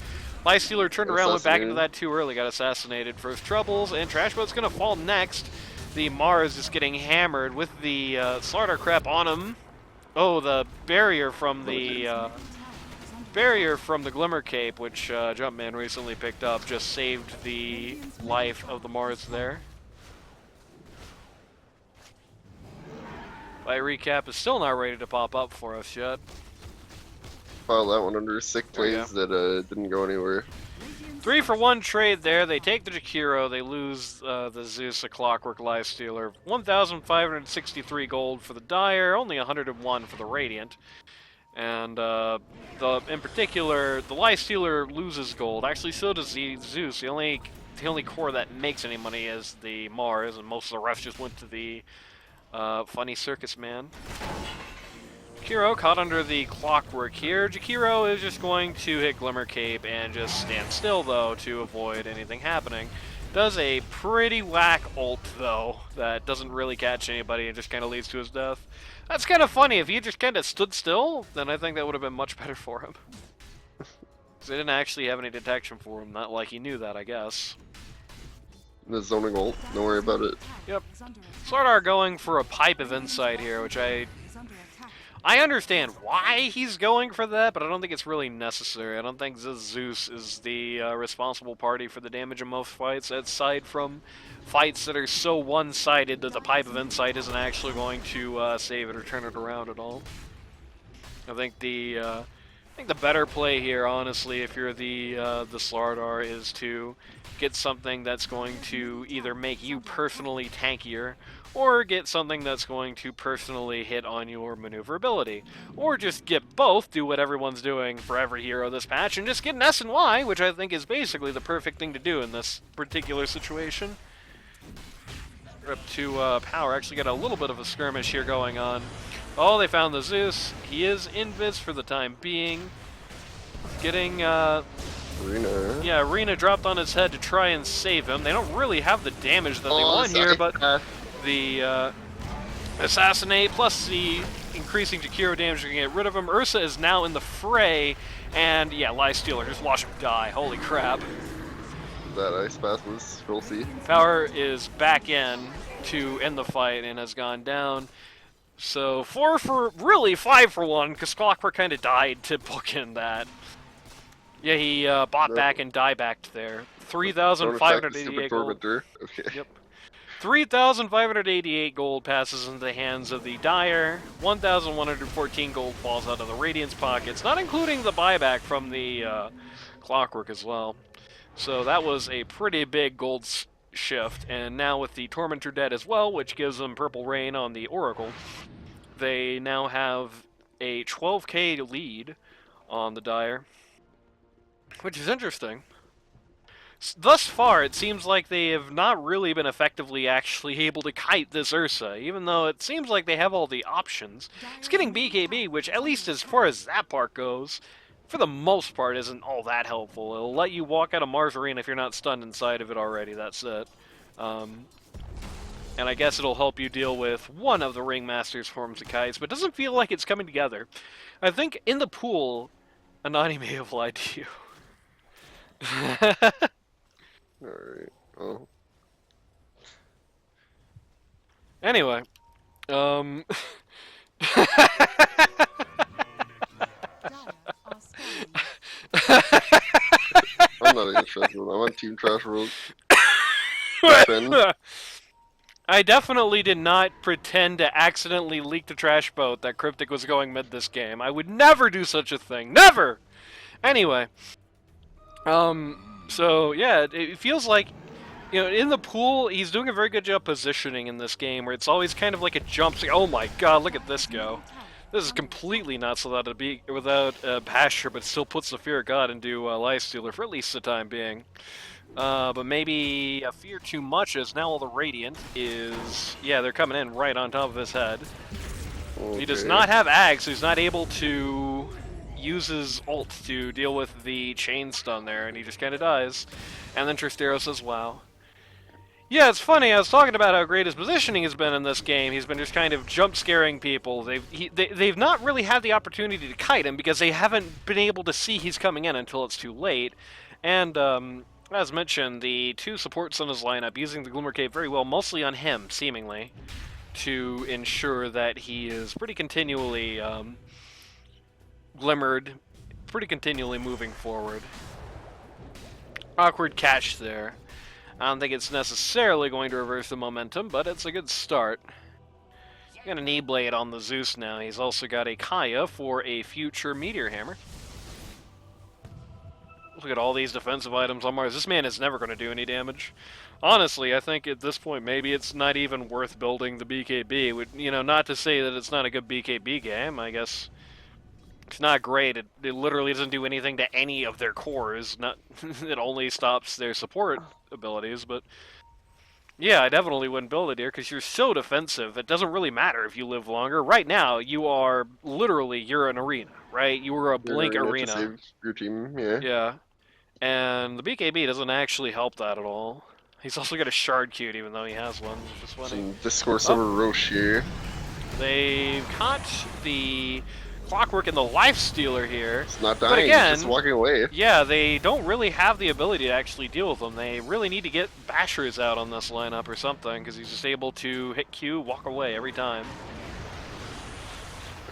Lifestealer turned around, went back into that too early, got assassinated. First troubles, and Trashboat's gonna fall next. The Mars is getting hammered with the Slardar crap on him. Oh, the barrier from the Glimmer Cape, which Jumpman recently picked up, just saved the life of the Mars there. Fight recap is still not ready to pop up for us yet. File that one under sick There you plays that didn't go anywhere. 3-for-1 trade there. They take the Jakiro. They lose the Zeus, a Clockwork Lifestealer. 1,563 gold for the Dire. Only 101 for the Radiant. And in particular, the Lifestealer loses gold. Actually, so does the Zeus. The only core that makes any money is the Mars, and most of the rest just went to the funny circus man. Jakiro caught under the Clockwork here. Jakiro is just going to hit Glimmer Cape and just stand still, though, to avoid anything happening. Does a pretty whack ult, though, that doesn't really catch anybody and just kind of leads to his death. That's kind of funny. If he just kind of stood still, then I think that would have been much better for him. Because they didn't actually have any detection for him. Not like he knew that, I guess. The zoning ult, don't worry about it. Yep. Slardar going for a Pipe of Insight here, which I understand why he's going for that, but I don't think it's really necessary. I don't think Zeus is the responsible party for the damage in most fights, aside from fights that are so one-sided that the Pipe of Insight isn't actually going to save it or turn it around at all. I think the better play here, honestly, if you're the Slardar, is to get something that's going to either make you personally tankier, or get something that's going to personally hit on your maneuverability. Or just get both, do what everyone's doing for every hero this patch, and just get an S and Y, which I think is basically the perfect thing to do in this particular situation. We're up to power. Actually got a little bit of a skirmish here going on. Oh, they found the Zeus. He is invis for the time being. Getting, Arena. yeah, Arena dropped on his head to try and save him. They don't really have the damage that they want here, but the Assassinate plus the increasing Jakiro damage can get rid of him. Ursa is now in the fray, and yeah, Lifestealer, just watch him die. Holy crap. That ice path was filthy. Power is back in to end the fight and has gone down. So 5 for 1, because Clockwork kind of died to bookend that. Yeah, he bought back and die-backed there. 3,588 gold. Okay. Yep. 3,588 gold passes into the hands of the Dire. 1,114 gold falls out of the Radiant's pockets, not including the buyback from the Clockwork as well. So that was a pretty big gold shift. And now with the Tormentor dead as well, which gives them Purple Rain on the Oracle, they now have a 12k lead on the Dire, which is interesting. Thus far, it seems like they have not really been effectively actually able to kite this Ursa, even though it seems like they have all the options. It's getting BKB, which, at least as far as that part goes, for the most part isn't all that helpful. It'll let you walk out of Mars Arena if you're not stunned inside of it already, that's it. And I guess it'll help you deal with one of the Ringmaster's forms of kites, but it doesn't feel like it's coming together. I think in the pool, Anani may have lied to you. Alright, well. Anyway, I'm not even interested. I'm on Team Trashboat. I definitely did not pretend to accidentally leak the Trashboat that Cryptic was going mid this game. I would never do such a thing. Never! Anyway. So, yeah, it feels like, you know, in the pool, he's doing a very good job positioning in this game, where it's always kind of like a jump. Oh my god, look at this go. This is completely nuts without Pasture, but still puts the Fear of God into Lifestealer for at least the time being. But maybe a fear too much, as now all the Radiant is... Yeah, they're coming in right on top of his head. Okay. He does not have Ag, so he's not able to use his ult to deal with the chain stun there, and he just kind of dies. And then Tristero says, wow. Yeah, it's funny, I was talking about how great his positioning has been in this game. He's been just kind of jump-scaring people. They've not really had the opportunity to kite him, because they haven't been able to see he's coming in until it's too late. And, as mentioned, the two supports in his lineup using the Glimmer Cape very well, mostly on him, seemingly, to ensure that he is pretty continually glimmered, pretty continually moving forward. Awkward catch there. I don't think it's necessarily going to reverse the momentum, but it's a good start. Got a knee blade on the Zeus now. He's also got a Kaya for a future Meteor Hammer. Look at all these defensive items on Mars. This man is never going to do any damage. Honestly, I think at this point maybe it's not even worth building the BKB. You know, not to say that it's not a good BKB game. I guess it's not great. It literally doesn't do anything to any of their cores. Not it only stops their support abilities. But yeah, I definitely wouldn't build it here because you're so defensive. It doesn't really matter if you live longer. Right now, you are literally you're an arena, right? You were a blink arena. To save your team, yeah. Yeah. And the BKB doesn't actually help that at all. He's also got a shard cute, even though he has one, which is funny. Some discourse over Roche here. They've caught the Clockwork and the Life Stealer here. It's not But dying, again, he's just walking away. yeah, they don't really have the ability to actually deal with them. They really need to get Bashers out on this lineup or something, because he's just able to hit Q, walk away every time.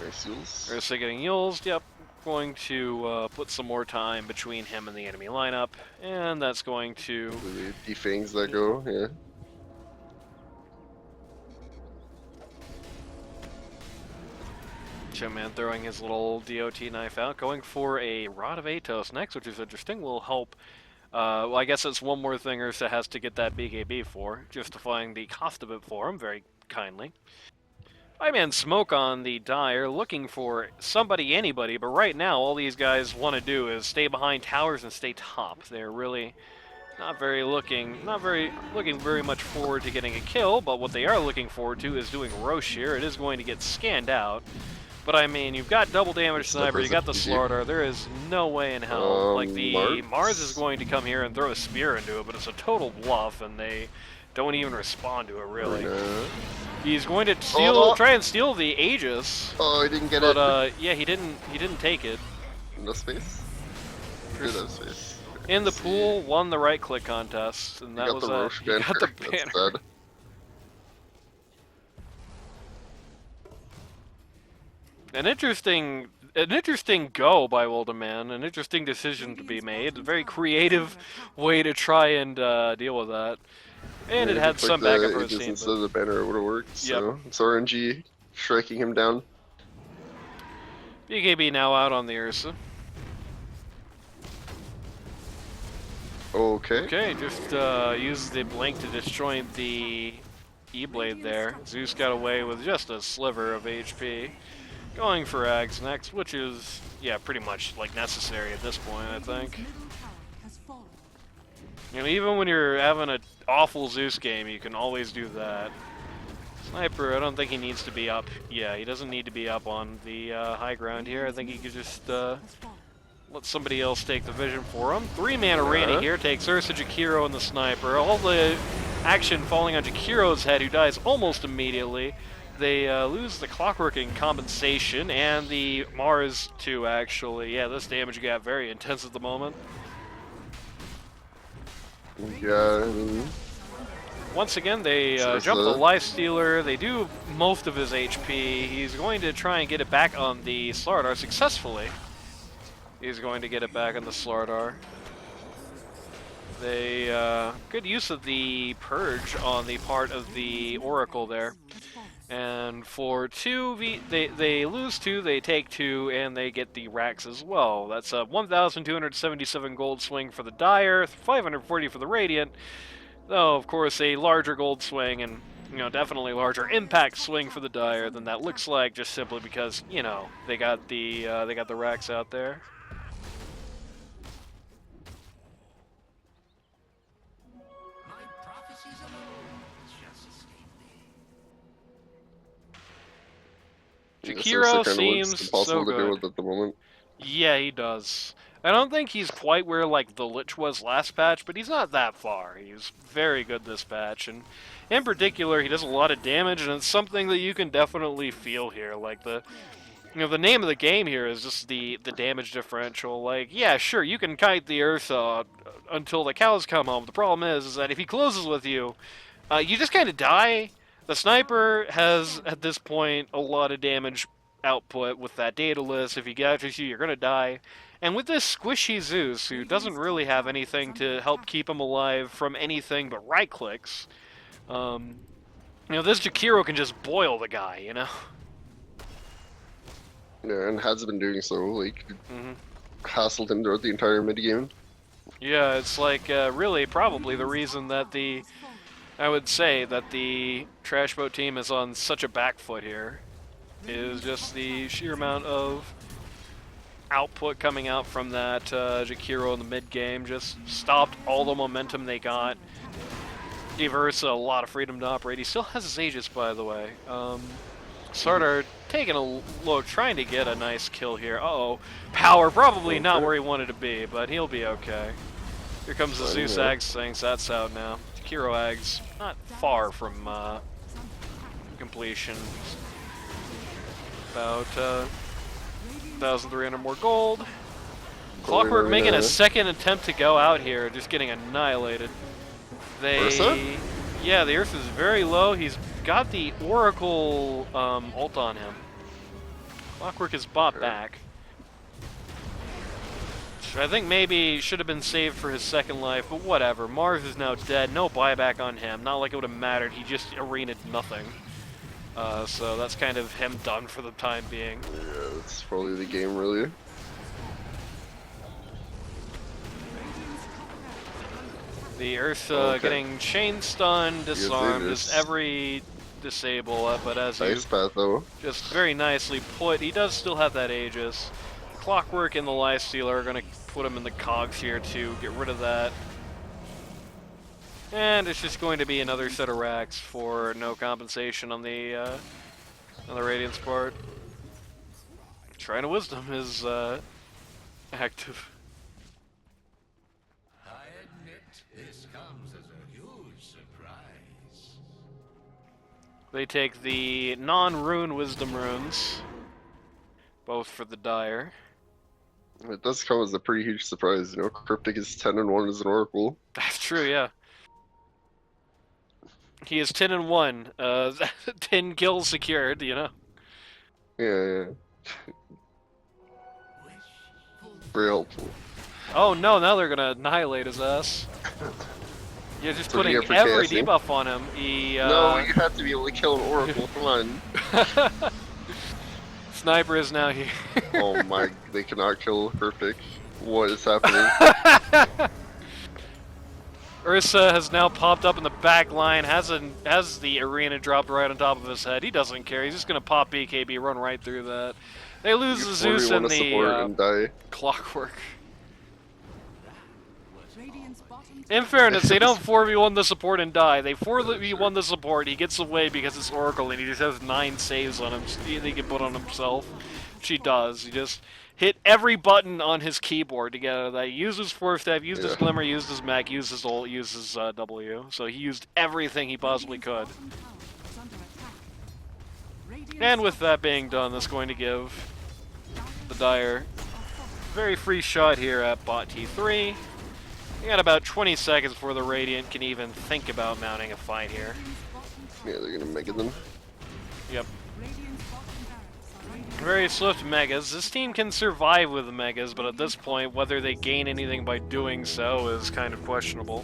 Nice Yules. Ursa getting Yules, yep. Going to put some more time between him and the enemy lineup, and that's going to... The defangs that go, yeah. Showman throwing his little DOT knife out, going for a Rod of Atos next, which is interesting, will help. Well, I guess it's one more thing Ursa has to get that BKB for, justifying the cost of it for him, very kindly. Five-man Smoke on the Dire, looking for somebody, anybody, but right now all these guys want to do is stay behind towers and stay top. They're really not very looking very much forward to getting a kill, but what they are looking forward to is doing Roche here. It is going to get scanned out. But I mean, you've got double damage sniper, you got the Slardar, there is no way in hell. Like the Mars is going to come here and throw a spear into it, but it's a total bluff and they don't even respond to it really. He's going to steal, try and steal the Aegis. Oh, he didn't get it. But yeah, he didn't take it. No space. Did have space. In the pool, won the right click contest, and that was he got the That's banner. sad. An interesting go by Wilderman, an interesting decision to be made, a very creative way to try and deal with that. And Yeah, it had some backup for his team. Instead of the banner, it would have worked. So it's RNG striking him down. BKB now out on the Ursa. Okay. Okay, just use the blink to disjoint the E-Blade there. Zeus got away with just a sliver of HP. Going for Ags next, which is, yeah, pretty much like necessary at this point, I think. You know, even when you're having an awful Zeus game, you can always do that. Sniper, I don't think he needs to be up. Yeah, he doesn't need to be up on the high ground here. I think he could just let somebody else take the vision for him. Three-man arena here takes Ursa, Jakiro, and the Sniper. All the action falling on Jakiro's head, who dies almost immediately. They lose the Clockwork in compensation, and the Mars too, actually. Yeah, this damage got very intense at the moment. Yeah, I mean... Once again, they jump the Life Stealer. They do most of his HP. He's going to try and get it back on the Slardar successfully. He's going to get it back on the Slardar. They good use of the Purge on the part of the Oracle there. And for 2, they lose 2, they take 2, and they get the racks as well. That's a 1,277 gold swing for the Dire, 540 for the Radiant. Though, of course, a larger gold swing and, you know, definitely larger impact swing for the Dire than that looks like, just simply because, you know, they got the racks out there. Jakiro seems so good. To deal with at the moment. Yeah, he does. I don't think he's quite where, like, the Lich was last patch, but he's not that far. He's very good this patch, and in particular, he does a lot of damage, and it's something that you can definitely feel here. Like, the name of the game here is just the damage differential. Like, yeah, sure, you can kite the Ursa until the cows come home. The problem is that if he closes with you, you just kind of die. The Sniper has, at this point, a lot of damage output with that Daedalus. If he gadgets you, you're going to die. And with this squishy Zeus, who doesn't really have anything to help keep him alive from anything but right clicks, You know, this Jakiro can just boil the guy, you know? Yeah, and has been doing so. Like, Hmm. hassled him throughout the entire mid game. Yeah, it's like, really probably the reason that I would say that the Trashboat team is on such a back foot here is just the sheer amount of output coming out from that Jakiro in the mid game just stopped all the momentum they got. Gave Ursa a lot of freedom to operate. He still has his Aegis, by the way. Sardar taking a look, trying to get a nice kill here. Uh-oh. Power probably not where he wanted to be, but he'll be okay. Here comes the Zeus Ags thing, so that's out now. Jakiro Ags, not far from completion. About 1,300 more gold. Clockwork making a second attempt to go out here, just getting annihilated. Ursa? Yeah, the Earth is very low. He's got the Oracle ult on him. Clockwork is bought back. I think maybe should have been saved for his second life, but whatever. Mars is now dead. No buyback on him. Not like it would have mattered. He just arenaed nothing. So that's kind of him done for the time being. Yeah, that's probably the game, really. The Earth getting chain stunned, disarmed, just every disable, but as nice path though. Just very nicely put. He does still have that Aegis. Clockwork and the Lifestealer are going to put him in the cogs here to get rid of that. And it's just going to be another set of racks for no compensation on the Radiance part. Shrine of Wisdom is active. I admit this comes as a huge surprise. They take the non-rune Wisdom runes, both for the Dire. It does come as a pretty huge surprise, you know. Cryptic is 10-1 as an Oracle. That's true, yeah. He is 10-1. 10 kills secured, you know. Yeah. Very helpful. Oh no, now they're gonna annihilate his ass. You're just putting every casting. debuff on him. He, No, you have to be able to kill an Oracle, come on. Sniper is now here. Oh my, they cannot kill Cryptic. What is happening? Ursa has now popped up in the back line, has the arena dropped right on top of his head. He doesn't care, he's just gonna pop BKB, run right through that. They lose the Zeus and the Clockwork. In fairness, they don't 4v1 the support and die. They 4v1 the support, he gets away because it's Oracle and he just has 9 saves on him he can put on himself. She does. He just hit every button on his keyboard to get out of that. He used his Force Staff, used his Glimmer, used his Mech, used his ult, used his W. So he used everything he possibly could. And with that being done, that's going to give the Dire a very free shot here at bot T3. We got about 20 seconds before the Radiant can even think about mounting a fight here. Yeah, they're gonna mega them. Yep. Very swift megas. This team can survive with the megas, but at this point, whether they gain anything by doing so is kind of questionable.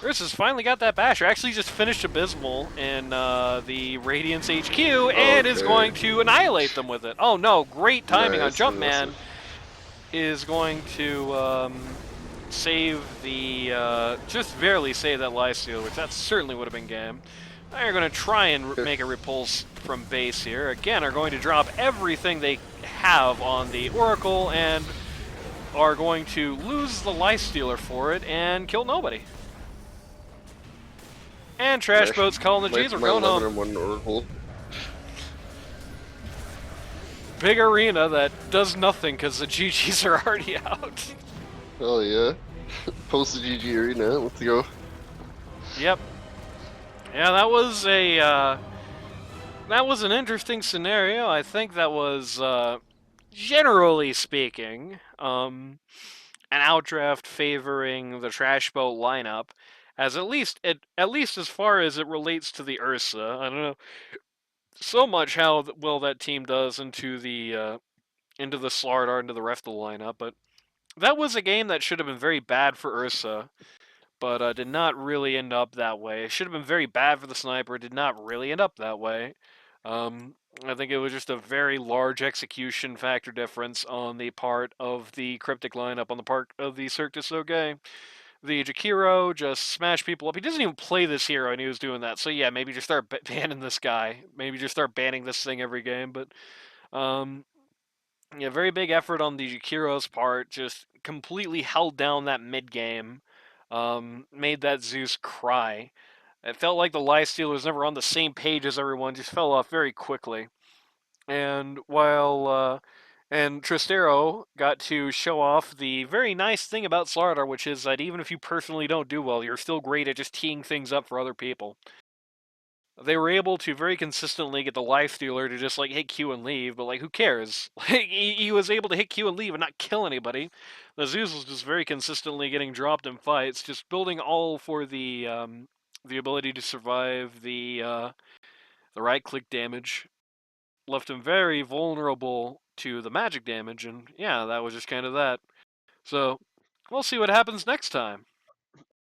Ursa's finally got that basher. Actually just finished Abysmal in the Radiance HQ and is going to annihilate them with it. Oh no, great timing on Jumpman. Is going to save the, just barely save that Lifesteal, which that certainly would have been game. They're going to try and make a repulse from base here. Again, are going to drop everything they have on the Oracle and are going to lose the Lifestealer for it and kill nobody. And Trashboat's calling the G's. We're going home. Oracle. Big arena that does nothing because the GGs are already out. Oh yeah. Post the GG arena, let's go. Yep. Yeah, that was a that was an interesting scenario. I think that was generally speaking an outdraft favoring the Trashboat lineup, as at least as far as it relates to the Ursa. I don't know so much how well that team does into the Slardar, into the rest of the lineup, but that was a game that should have been very bad for Ursa. but did not really end up that way. It should have been very bad for the sniper. Did not really end up that way. I think it was just a very large execution factor difference on the part of the cryptic lineup on the part of the Cirque du SoGay. The Jakiro just smashed people up. He doesn't even play this hero, and he was doing that. So yeah, maybe just start banning this guy. Maybe just start banning this thing every game. But yeah, very big effort on the Jakiro's part. Just completely held down that mid game. Made that Zeus cry. It felt like the Lifestealer was never on the same page as everyone. Just fell off very quickly. And and Tristero got to show off the very nice thing about Slardar, which is that even if you personally don't do well, you're still great at just teeing things up for other people. They were able to very consistently get the Lifestealer to just like hit Q and leave, but like who cares? Like he was able to hit Q and leave and not kill anybody. The Zeus was just very consistently getting dropped in fights, just building all for the ability to survive the right click damage. Left him very vulnerable to the magic damage, and yeah, that was just kind of that. So, we'll see what happens next time.